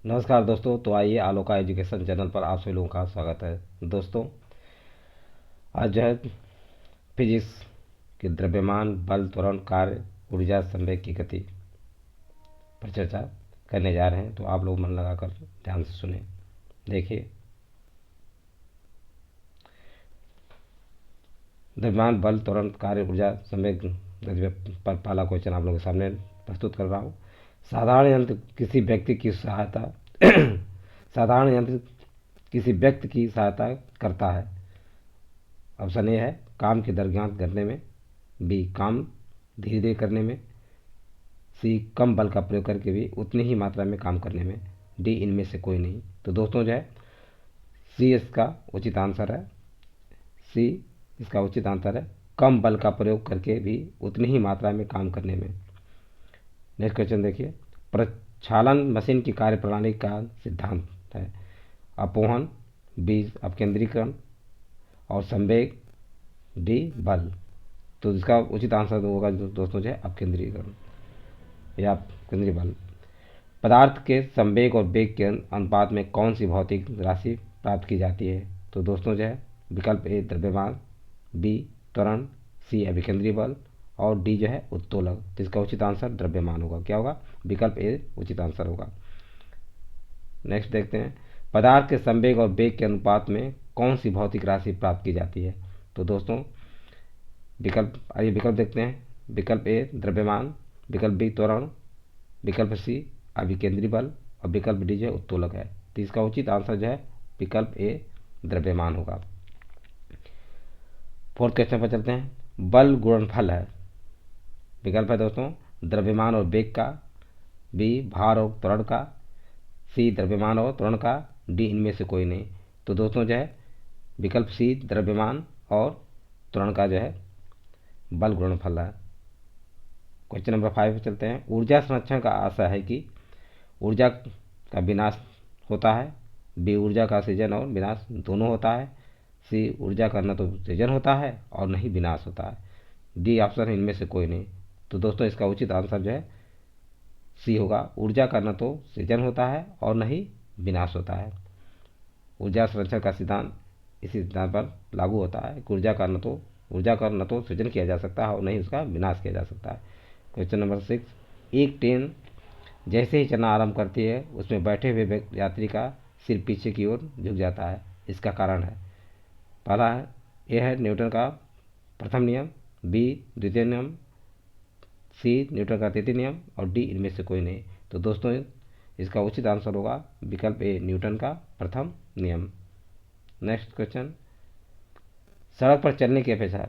नमस्कार दोस्तों। तो आइए आलोका एजुकेशन चैनल पर आप सभी लोगों का स्वागत है। दोस्तों आज जो है फिजिक्स के द्रव्यमान, बल, त्वरण, कार्य, ऊर्जा, संवेग की गति पर चर्चा करने जा रहे हैं। तो आप लोग मन लगाकर ध्यान से सुने। देखिए, द्रव्यमान, बल, त्वरण, कार्य, ऊर्जा, संवेग गति पर पहला क्वेश्चन आप लोगों के सामने प्रस्तुत कर रहा हूँ। साधारण यंत्र किसी व्यक्ति की सहायता साधारण यंत्र किसी व्यक्ति की सहायता करता है। ऑप्शन ए है काम की दर ज्ञात करने में, बी काम धीरे धीरे करने में, सी कम बल का प्रयोग करके भी उतनी ही मात्रा में काम करने में, डी इनमें से कोई नहीं। तो दोस्तों जो है सी इसका उचित आंसर है। सी इसका उचित आंसर है, कम बल का प्रयोग करके भी उतनी ही मात्रा में काम करने में। नेक्स्ट क्वेश्चन देखिए, प्रक्षालन मशीन की कार्यप्रणाली का सिद्धांत है। अपोहन, बी अपकेंद्रीकरण और संवेग, डी बल। तो इसका उचित आंसर होगा दोस्तों जो है अपकेंद्रीकरण या केंद्रीय बल। पदार्थ के संवेग और वेग के अनुपात में कौन सी भौतिक राशि प्राप्त की जाती है? तो दोस्तों जो है विकल्प ए द्रव्यमान, बी त्वरण, सी अभिकेंद्रीय बल और डी जो है उत्तोलक। तो इसका उचित आंसर द्रव्यमान होगा। क्या होगा? विकल्प ए उचित आंसर होगा। नेक्स्ट देखते हैं, पदार्थ के संवेग और वेग के अनुपात में कौन सी भौतिक राशि प्राप्त की जाती है? तो दोस्तों विकल्प देखते हैं। विकल्प ए द्रव्यमान, विकल्प बी त्वरण, विकल्प सी अभिकेंद्री बल और विकल्प डी जो है उत्तोलक है। तो इसका उचित आंसर जो है विकल्प ए द्रव्यमान होगा। फोर्थ क्वेश्चन पर चलते हैं, बल गुणनफल है। विकल्प है दोस्तों द्रव्यमान और वेग का, बी भार और त्वरण का, सी द्रव्यमान और त्वरण का, डी इनमें से कोई नहीं। तो दोस्तों जो है विकल्प सी द्रव्यमान और त्वरण का जो है बल गुणनफल है। क्वेश्चन नंबर 5 पे चलते हैं, ऊर्जा संरक्षण का आशय है कि ऊर्जा का विनाश होता है, बी ऊर्जा का सृजन और विनाश दोनों होता है, सी ऊर्जा का न तो सृजन होता है और न ही विनाश होता है, डी ऑप्शन है इनमें से कोई नहीं। तो दोस्तों इसका उचित आंसर जो है सी होगा, ऊर्जा का न तो सृजन होता है और न ही विनाश होता है। ऊर्जा संरक्षण का सिद्धांत इसी सिद्धांत पर लागू होता है कि ऊर्जा का न तो सृजन किया जा सकता है और न ही उसका विनाश किया जा सकता है। क्वेश्चन नंबर 6, एक ट्रेन जैसे ही चलना आरंभ करती है उसमें बैठे हुए यात्री का सिर पीछे की ओर झुक जाता है। इसका कारण है, पहला है यह है न्यूटन का प्रथम नियम, बी द्वितीय नियम, सी न्यूटन का तृतीय नियम और डी इनमें से कोई नहीं। तो दोस्तों इसका उचित आंसर होगा विकल्प ए न्यूटन का प्रथम नियम। नेक्स्ट क्वेश्चन, सड़क पर चलने की अपेक्षा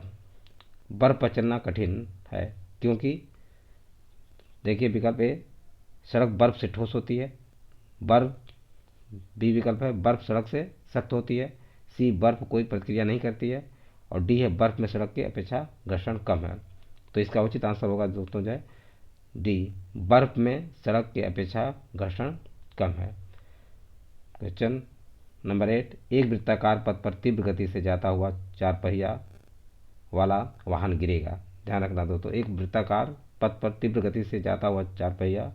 बर्फ पर चलना कठिन है क्योंकि देखिए विकल्प ए सड़क बर्फ से ठोस होती है, बर्फ बी विकल्प है बर्फ सड़क से सख्त होती है, सी बर्फ कोई प्रतिक्रिया नहीं करती है और डी है बर्फ में सड़क की अपेक्षा घर्षण कम है। तो इसका उचित आंसर होगा दोस्तों जो है डी बर्फ में सड़क की अपेक्षा घर्षण कम है। क्वेश्चन नंबर 8, एक वृत्ताकार पथ पर तीव्र गति से जाता हुआ 4 पहिया वाला वाहन गिरेगा। ध्यान रखना दोस्तों, एक वृत्ताकार पथ पर तीव्र गति से जाता हुआ 4 पहिया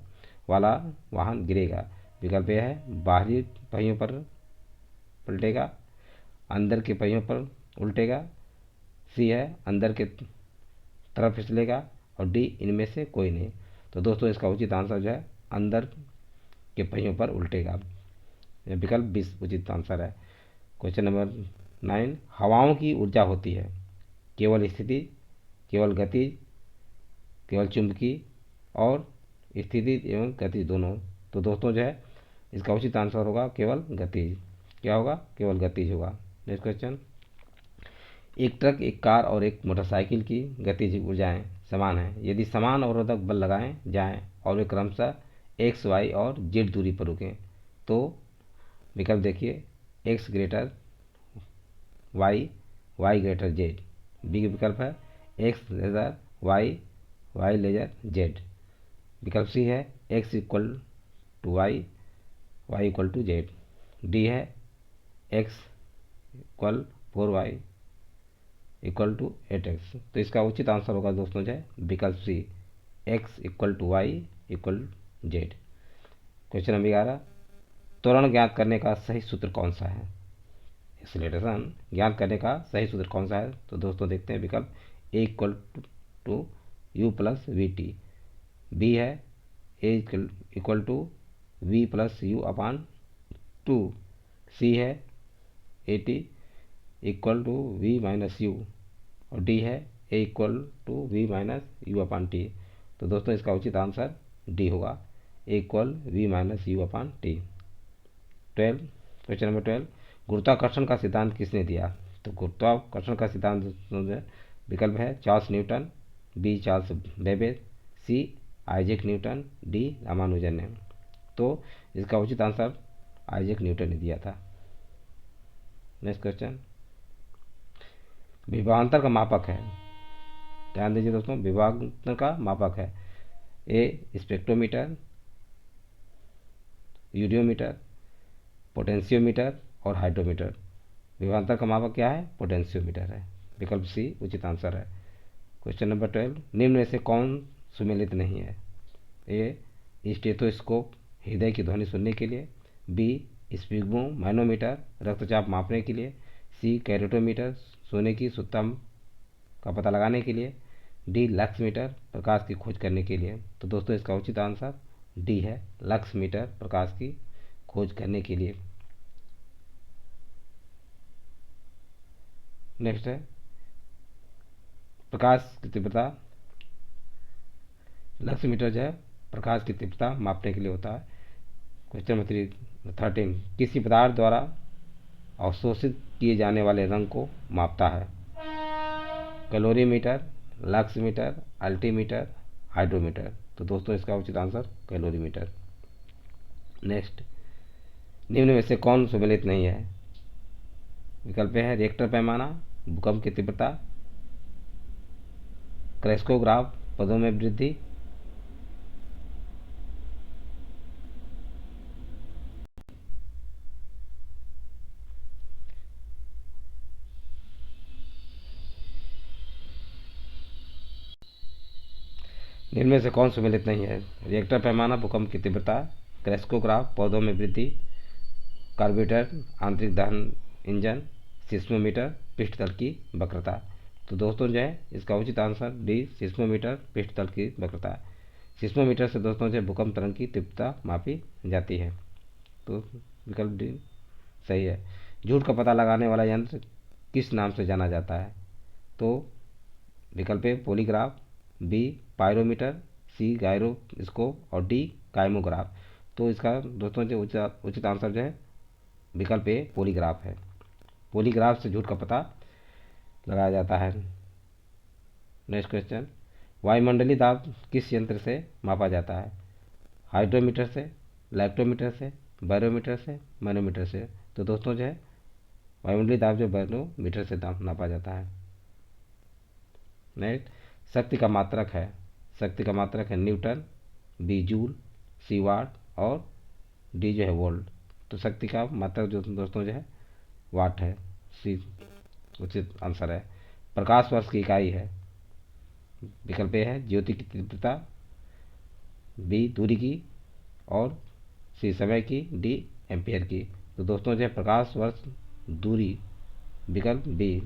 वाला वाहन गिरेगा। विकल्प यह है बाहरी पहियों पर पलटेगा, अंदर के पहियों पर उल्टेगा, सी है अंदर के तरफ फिसलेगा और डी इनमें से कोई नहीं। तो दोस्तों इसका उचित आंसर जो है अंदर के पहियों पर उल्टेगा। यह विकल्प 20 उचित आंसर है। क्वेश्चन नंबर 9, हवाओं की ऊर्जा होती है केवल स्थिति, केवल गति, केवल चुंबकीय और स्थिति एवं गति दोनों। तो दोस्तों जो है इसका उचित आंसर होगा केवल गतिज। क्या होगा? केवल गतिज होगा। नेक्स्ट क्वेश्चन, एक ट्रक, एक कार और एक मोटरसाइकिल की गतिज ऊर्जाएं समान हैं यदि समान अवरोधक बल लगाए जाएं और वे क्रमशः एक्स, वाई और जेड दूरी पर रुकें। तो विकल्प देखिए X greater Y, Y greater Z. B विकल्प है X lesser Y, Y lesser Z. विकल्प सी है X equal to Y, Y equal to Z. D है X equal 4y equal to 8x। तो इसका उचित आंसर होगा दोस्तों जो है विकल्प C X equal to Y equal Z. Question number 11, त्वरण ज्ञात करने का सही सूत्र कौन सा है? एक्सीलरेशन ज्ञात करने का सही सूत्र कौन सा है? तो दोस्तों देखते हैं विकल्प A equal to U plus V T, B है A equal to V plus U upon two, C है A T equal to V minus U, और डी है A equal to V minus U upon T. तो दोस्तों इसका उचित answer D होगा, A equal V minus U upon T. 12, question number 12, गुरुत्वाकर्षण का सिद्धांत किसने दिया? तो गुरुत्वाकर्षण का सिद्धांत विकल्प है Charles Newton, B Charles Babbage, C Isaac Newton, D Ramanujan ने। तो इसका उचित आंसर आइजैक न्यूटन ने दिया था। नेक्स्ट क्वेश्चन, विभवांतर का मापक है, ध्यान दीजिए दोस्तों, विभवांतर का मापक है ए स्पेक्ट्रोमीटर, यूडियोमीटर, पोटेंशियोमीटर और हाइड्रोमीटर। विभवांतर का मापक क्या है? पोटेंशियोमीटर है, विकल्प सी उचित आंसर है। क्वेश्चन नंबर 12, निम्न में से कौन सुमेलित नहीं है? ए स्टेथोस्कोप हृदय की ध्वनि सुनने के लिए, बी स्पिग्मोमैनोमीटर रक्तचाप मापने के लिए, सी कैरोटोमीटर सोने की सुत्ता का पता लगाने के लिए, डी लक्स मीटर प्रकाश की खोज करने के लिए। तो दोस्तों इसका उचित आंसर डी है, लक्स मीटर प्रकाश की खोज करने के लिए। नेक्स्ट है प्रकाश की तीव्रता, लक्स मीटर जो है प्रकाश की तीव्रता मापने के लिए होता है। क्वेश्चन नंबर 13, किसी पदार्थ द्वारा अवशोषित किए जाने वाले रंग को मापता है? Calorimeter, lux meter, altimeter, hydrometer. तो दोस्तों इसका उचित आंसर कैलोरीमीटर। नेक्स्ट, निम्न में से कौन सुमेलित नहीं है? विकल्प है रिएक्टर पैमाना, भूकंप की तीव्रता, क्रेस्कोग्राफ पदों में वृद्धि, निम्न में से कौन सुमेलित नहीं है? रिएक्टर पैमाना, भूकंप की तीव्रता, क्रेस्कोग्राफ पौधों में वृद्धि, कार्बोरेटर आंतरिक दहन इंजन, सिस्मोमीटर पृष्ठतल की वक्रता। तो दोस्तों जो है इसका उचित आंसर डी सिस्मोमीटर पृष्ठतल की वक्रता। सिस्मोमीटर से दोस्तों जो भूकंप तरंग की तीव्रता मापी जाती है। तो विकल्प डी सही है। झूठ का पता लगाने वाला यंत्र किस नाम से जाना जाता है? तो विकल्प ए पॉलीग्राफ, बी पायरोमीटर, सी गायरोस्कोप और डी काइमोग्राफ। तो इसका दोस्तों जो उचित आंसर जो है विकल्प ए पॉलीग्राफ है। पॉलीग्राफ से झूठ का पता लगाया जाता है। नेक्स्ट क्वेश्चन, वायुमंडलीय दाब किस यंत्र से मापा जाता है? हाइड्रोमीटर से, लैक्टोमीटर से, बैरोमीटर से, मैनोमीटर से। तो दोस्तों जो है वायुमंडलीय दाब जो बैरोमीटर से नापा जाता है। नेक्स्ट, शक्ति का मात्रक है, शक्ति का मात्रक है न्यूटन, बी जूल, सी वाट और डी जो है वोल्ट। तो शक्ति का मात्रक जो दोस्तों जो है वाट है, सी उचित आंसर है। प्रकाश वर्ष की इकाई है, विकल्प ए है ज्योति की तीव्रता, बी दूरी की और सी समय की, डी एम्पियर की। तो दोस्तों जो है प्रकाश वर्ष दूरी, विकल्प बी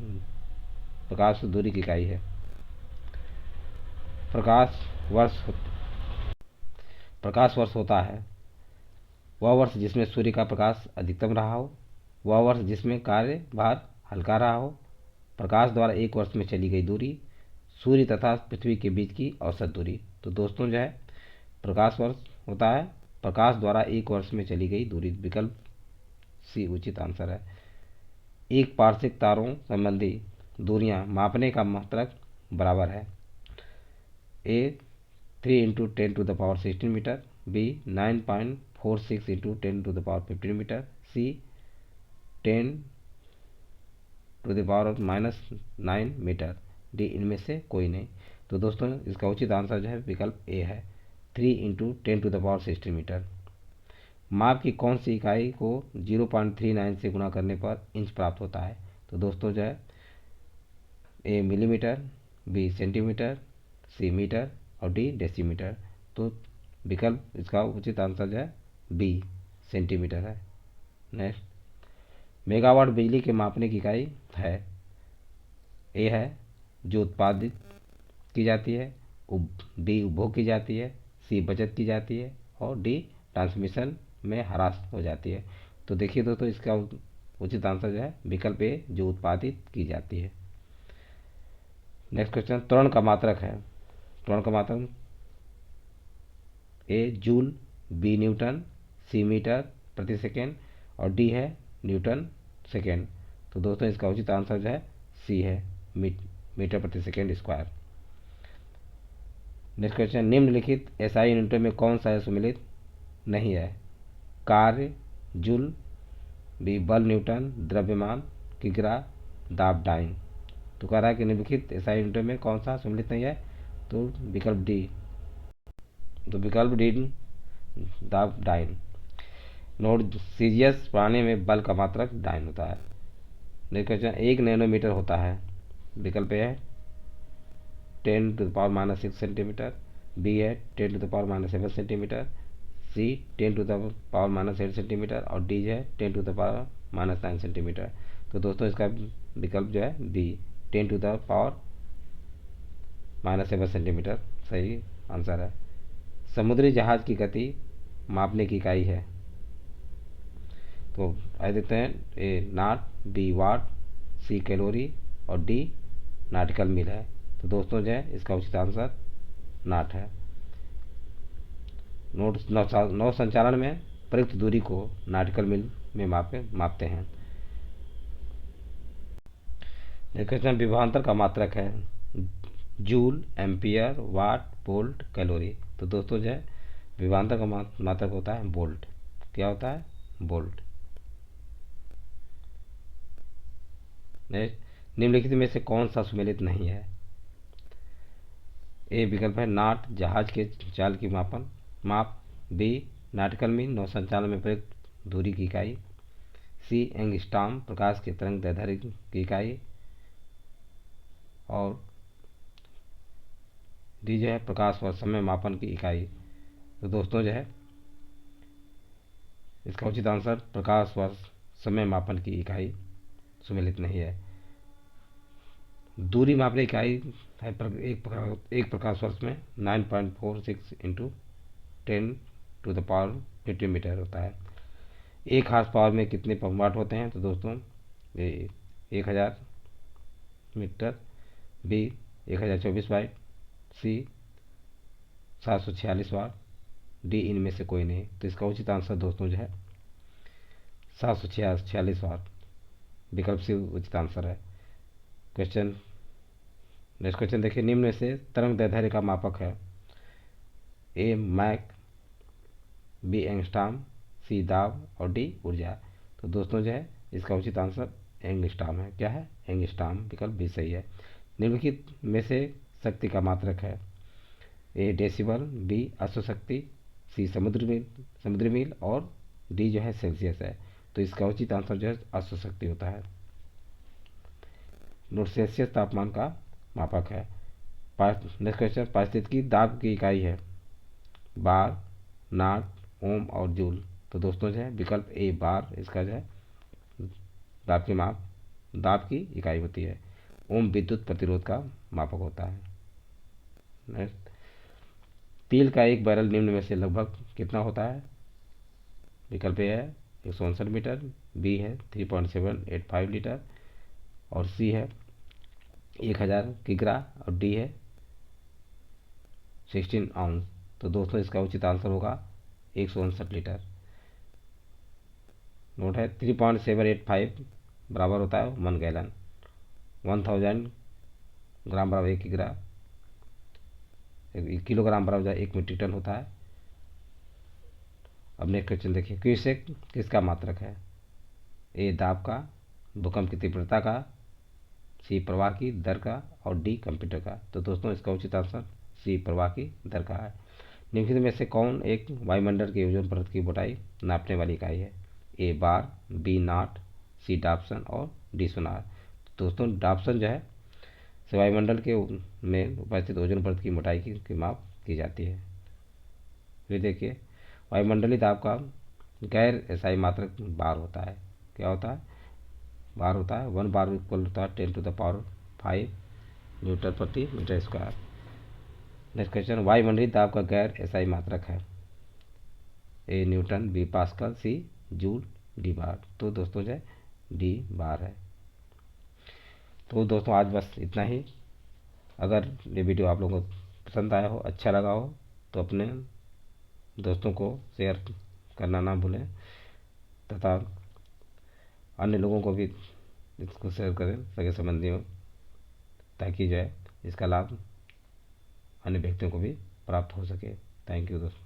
प्रकाश दूरी की इकाई है। प्रकाश वर्ष होता है वह वर्ष जिसमें सूर्य का प्रकाश अधिकतम रहा हो, वह वर्ष जिसमें कार्य भार हल्का रहा हो, प्रकाश द्वारा एक वर्ष में चली गई दूरी, सूर्य तथा पृथ्वी के बीच की औसत दूरी। तो दोस्तों जो है प्रकाश वर्ष होता है प्रकाश द्वारा एक वर्ष में चली गई दूरी, विकल्प सी उचित आंसर है। एक पार्श्विक तारों संबंधी दूरियां मापने का मात्रक बराबर है, A 3 into 10⁻16 metre, B 9.46 into 10⁻15 metre, C 10⁻⁻9 metre, D इनमें से कोई नहीं। तो दोस्तों इसका उचित आंसर जो है विकल्प ए है, 3 इंटू 10⁻16 मीटर। माप की कौन सी इकाई को 0.39 से गुणा करने पर इंच प्राप्त होता है? तो दोस्तों जो है ए मिलीमीटर, बी सेंटीमीटर, सी मीटर और डी डेसीमीटर। तो विकल्प इसका उचित आंसर जो है बी सेंटीमीटर है। नेक्स्ट, मेगावाट बिजली के मापने की इकाई है। ए है जो उत्पादित की जाती है, बी उपभोग की जाती है, सी बचत की जाती है और डी ट्रांसमिशन में ह्रास हो जाती है। तो देखिए दोस्तों, इसका उचित आंसर जो है विकल्प ए, जो उत्पादित की जाती है। नेक्स्ट क्वेश्चन, त्वरण का मात्रक है। त्वरण का मात्रक ए जूल, बी न्यूटन, सी मीटर प्रति सेकेंड और डी है न्यूटन सेकेंड। तो दोस्तों इसका उचित आंसर जो है सी है, मीटर प्रति सेकेंड स्क्वायर। नेक्स्ट क्वेश्चन, निम्नलिखित एसआई यूनिटों में कौन सा सम्मिलित नहीं है? कार्य जूल, बी बल न्यूटन, द्रव्यमान किग्रा, दाब डाइन। तो कह रहा है कि निम्नलिखित एसआई यूनिटों में कौन सा सम्मिलित नहीं है? तो विकल्प डी, तो विकल्प डी दाब डाइन। नोट, सीजियस प्राणी में बल का मात्रक डाइन होता है। नेक्स्ट क्वेश्चन, 1 नैनोमीटर होता है। विकल्प ए है 10⁻⁻6 सेंटीमीटर, बी है 10⁻⁻7 सेंटीमीटर, सी 10⁻⁻8 सेंटीमीटर और डी है 10⁻⁻9 सेंटीमीटर। तो दोस्तों इसका विकल्प जो है बी 10⁻⁻7 सेंटीमीटर सही आंसर है। समुद्री जहाज की गति मापने की इकाई है। तो आइए देखते हैं, ए नाट, बी वाट, सी कैलोरी और डी नाटिकल मील है। तो दोस्तों जो है इसका उचित आंसर नाट है। नोट, नौ संचालन में प्रयुक्त दूरी को नाटिकल मील में मापते हैं। क्वेश्चन, विभवांतर का मात्रक है। जूल, एम्पियर, वाट, वोल्ट, कैलोरी। तो दोस्तों जो है विभवांतर का मात्रक होता है वोल्ट। क्या होता है? वोल्ट। निम्नलिखित में से कौन सा सुमेलित नहीं है? ए विकल्प है नाट, जहाज के चाल की माप, बी नाटिकल मील, नौ संचालन में प्रयुक्त दूरी की इकाई, सी एंगस्ट्रॉम, प्रकाश के तरंग दैर्ध्य की इकाई और डी जो है प्रकाश व समय मापन की इकाई। तो दोस्तों जो है इसका उचित आंसर प्रकाश व समय मापन की इकाई सुमेलित नहीं है। दूरी मापने इकाई है एक प्रकाश वर्ष में 9.46 इंटू 10⁻50 मीटर होता है। एक हार्स पावर में कितने वाट होते हैं? तो दोस्तों ये 1000 मीटर, बी 1024 वाट, सी 746 वाट, डी इनमें से कोई नहीं। तो इसका उचित आंसर दोस्तों जो है 746 वाट, विकल्प सी उचित आंसर है। क्वेश्चन, नेक्स्ट क्वेश्चन देखिए, निम्न में से तरंग दैर्ध्य का मापक है। ए मैक, बी एंगस्ट्रॉम, सी दाब और डी ऊर्जा। तो दोस्तों जो है इसका उचित आंसर एंगस्ट्रॉम है। क्या है? एंगस्ट्रॉम, विकल्प भी सही है। निम्नलिखित में से शक्ति का मात्रक है। ए डेसिबल, बी अश्वशक्ति, सी समुद्री मील और डी जो है सेल्सियस है। तो इसका उचित आंसर जो है अश्वशक्ति होता है। नोट, सेल्सियस तापमान का मापक है। नेक्स्ट क्वेश्चन, पारिस्थितिकी दाब की इकाई है। बार, नाट, ओम और जूल। तो दोस्तों जो है विकल्प ए बार, इसका जो है दाब की इकाई होती है। ओम विद्युत प्रतिरोध का मापक होता है। नेक्स्ट, तेल का एक बैरल निम्न में से लगभग कितना होता है? विकल्प ए है 159 मीटर, बी है 3.785 लीटर और सी है 1000 किग्रा और डी है 16 आउंस। तो दोस्तों इसका उचित आंसर होगा 159 लीटर। नोट है 3.785 बराबर होता है 1 गैलन। 1000 ग्राम बराबर 1 किग्रा, 1 किलोग्राम बराबर 1 मीट्रिक टन होता है। अब नेक्स्ट क्वेश्चन देखिए, क्यूसेक किसका मात्रक है? ए दाब का, भूकंप की तीव्रता का, सी प्रवाह की दर का और डी कंप्यूटर का। तो दोस्तों इसका उचित आंसर सी प्रवाह की दर का है। निम्नलिखित में से कौन एक वायुमंडल के ओजोन परत की मोटाई नापने वाली इकाई है? ए बार, बी नाट, सी डाप्सन और डी सोनार। तो दोस्तों डाप्सन जो है वायुमंडल के में उपस्थित ओजोन परत की मोटाई की माप की जाती है। फिर देखिए, वायुमंडलीय दाब का गैर एसआई मात्रक बार होता है। क्या होता है? बार होता है। 1 बार इक्वल होता है 10⁵ न्यूटन प्रति मीटर स्क्वायर। नेक्स्ट क्वेश्चन, वायुमंडलीय दाब का गैर एसआई मात्रक है। A newton, B pascal, C joule, D bar. तो दोस्तों जो है डी बार है। तो दोस्तों आज बस इतना ही। अगर ये वीडियो आप लोगों को पसंद आया हो, अच्छा लगा हो, तो अपने दोस्तों को शेयर करना ना भूलें तथा अन्य लोगों को भी इसको शेयर करें, सगे संबंधियों, ताकि जो है इसका लाभ अन्य व्यक्तियों को भी प्राप्त हो सके। थैंक यू दोस्तों।